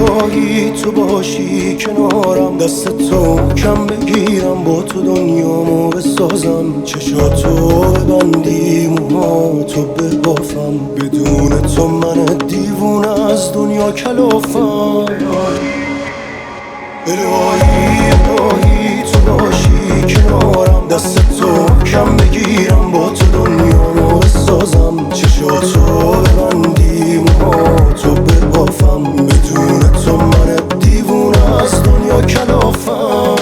الهی تو باشی کنارم، دست تو کم بگیرم، با تو دنیامو بسازم، چشاتو ببندی موهاتو ببافم، بدون تو من دیوونه از دنیا کلافم. الهی تو باشی کنارم، دست تو کم بگیرم، با تو دنیامو بسازم، چشاتو ببندی موهاتو ببافم، بدون تو من دیوونه از دنیا کلافم.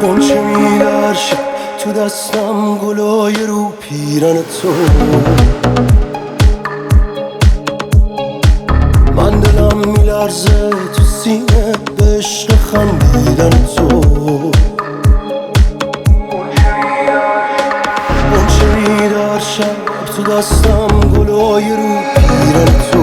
قنچه می‌لرزه تو دستم، گلای رو پیرن تو، من دلم میلرزه تو سینه به عشق خندیدن تو. قنچه می‌لرزه تو دستم، گلای رو پیرن تو،